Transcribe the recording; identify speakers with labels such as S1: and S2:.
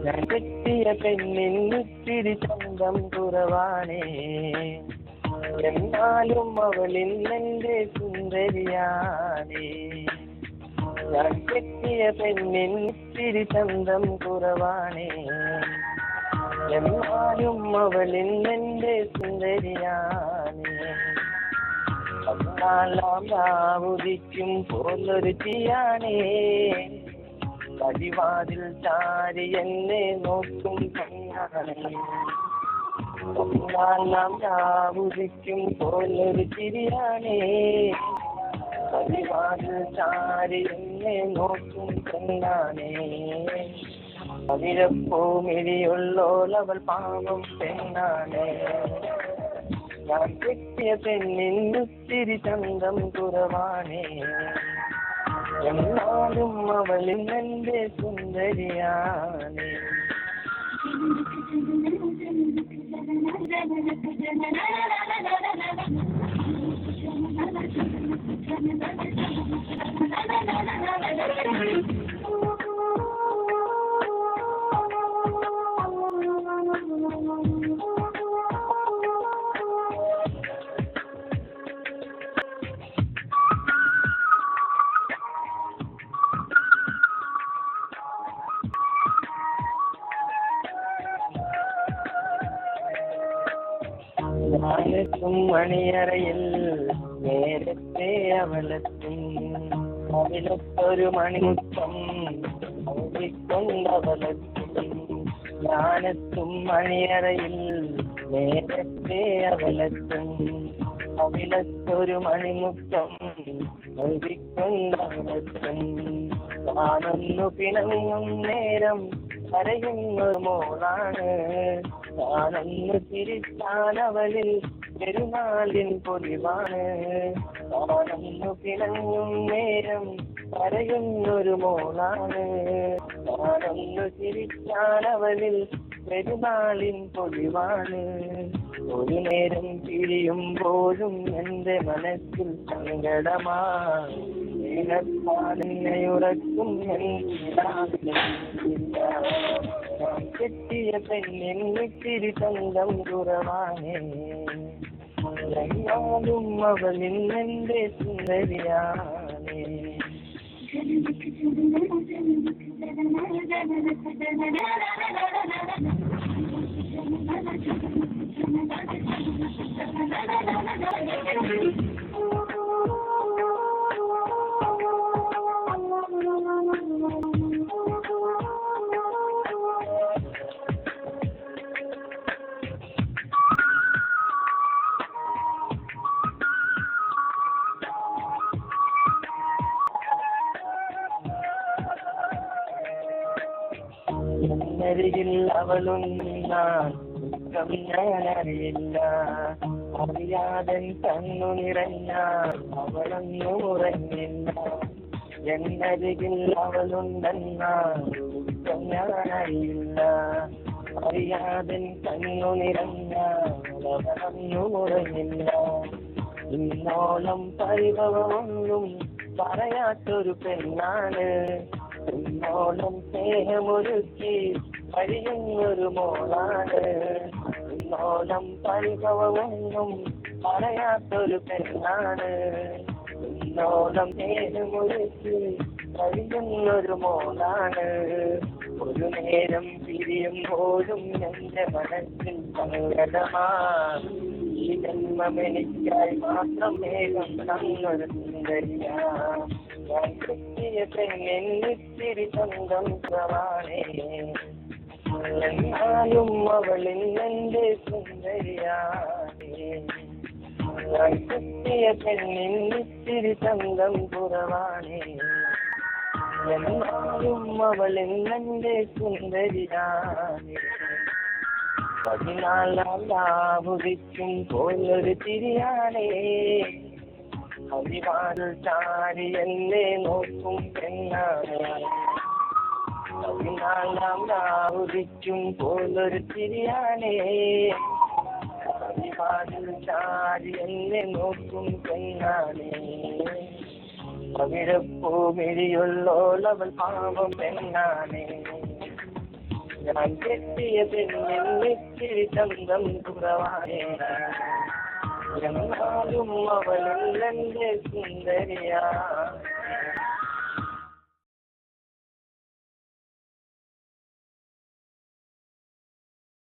S1: ഞാൻ കെട്ടിയ പെണ്ണിന്നിത്തിരി ചന്തം കുറവാണേ, എന്നാലും അവളിൽ എന്റെ സുന്ദരിയാണേ. ഞാൻ കെട്ടിയ പെണ്ണിന്നിത്തിരി ചന്തം കുറവാണേ, എന്നാലും അവളിൽ എന്റെ സുന്ദരിയാണേ. പതിനാലാം രാവുദിക്കും പോലൊരു തീയാണേ, പടിവാതിൽ ചാരി എന്നെ നോക്കും കണ്ണാണേ. പതിനാലാം രാവുദിക്കും പോലൊരു ചിരിയാണേ, പടിവാതിൽ ചാരി എന്നെ നോക്കും കണ്ണാണേ. അതിരപ്പൂമിഴിയുള്ളോളവൾ പാവം പെണ്ണാണേ. ഞാൻ കെട്ടിയ പെണ്ണിന്നിത്തിരി ചന്തം കുറവാണേ, എന്നാലും അവളിൽ എന്റെ സുന്ദരിയാണേ. ഞാനെത്തും മണിയറയിൽ നേരത്തെ അവളെത്തും, അവളത്തൊരു മണിമുത്തം കൊണ്ടവളെത്തും. ഞാനെത്തും മണിയറയിൽ നേരത്തെ അവളെത്തും, അവളത്തൊരു മണിമുത്തം കൊണ്ടവളെത്തും. ഞാനൊന്നു പിണങ്ങും നേരം കരയുന്നൊരു മോളാണ്, ഞാനൊന്ന് തിരിച്ചാനവളിൽ പെരുന്നാളിൻ പൊലിവാണ്. ഞാനൊന്നു പിണങ്ങും നേരം കരയുന്നൊരു മോളാണ്, ഞാനൊന്ന് തിരിച്ചാനവളിൽ പെരുന്നാളിൻ പൊലിവാണ്. ഒരു നേരം പിരിയുമ്പോഴും എന്റെ മനസ്സിൽ സങ്കടമാണ്, ഉറക്കും ഞാൻ കെട്ടിയ പെണ്ണിന്നിത്തിരി ചന്തം കുറവാണേ, എന്നാലും അവളിൽ എന്റെ സുന്ദരിയാണേ. എന്നരികിൽ അവളുണ്ടാൻ ദുഃഖം ഞാനറിയില്ല, അറിയാതെ കണ്ണു നിറഞ്ഞാൽ അവളൊന്നും ഉറങ്ങില്ല. എന്നരികിൽ അവളുണ്ടെന്നാൽ ദുഃഖം ഞാനറിയില്ല, അറിയാതെ കണ്ണു നിറഞ്ഞാൽ അവളൊന്നും ഉറങ്ങില്ല. ഇന്നോളം പരിഭവമൊന്നും പറയാത്തൊരു പെണ്ണാണ്, ഇന്നോളം സ്നേഹമൊരുക്കി കഴിയുന്നൊരു മോളാണ്. ഇന്നോളം പരിഭവമൊന്നും പറയാത്തൊരു പെണ്ണാണ്, ഇന്നോളം സ്നേഹമൊരുക്കി കഴിയുന്നൊരു മോളാണ്. ഒരു നേരം പിരിയുമ്പോഴും എന്റെ മനസ്സിൽ സങ്കടമാണ്, ഈ ജന്മം എനിക്കായി മാത്രം വേഗം തന്നൊരു സുന്ദരിയാണ്. ഞാൻ കെട്ടിയ പെണ്ണിന്നിത്തിരി സ്വന്തം കുറവാണേ, എന്നാലും അവളിൽ എന്റെ സുന്ദരിയാണേ. ഞാൻ കെട്ടിയ പെണ്ണിന്നിത്തിരി സ്വന്തം കുറവാണേ, എന്നാലും അവളിൽ എന്റെ സുന്ദരിയാണേ. പതിനാലാം രാവുദിക്കും പോലൊരു തിരിയാണേ, പടിവാതിൽ ചാരി എന്നെ നോക്കും പെണ്ണാണ്. പതിനാലാം രാവുദിക്കും പോലൊരു തിരിയാണേ, വാതിൽ ചാരി എന്നെ നോക്കും പെണ്ണാണേ പവിഴപ്പൂമിഴിയുള്ളോളവൾ പാവം പെണ്ണാണേ ഞാൻ കെട്ടിയ പെണ്ണിച്ചിരി ചന്തം കുറവാണേ എന്നാലും അവളില്ലെന്റെ സുന്ദരിയാ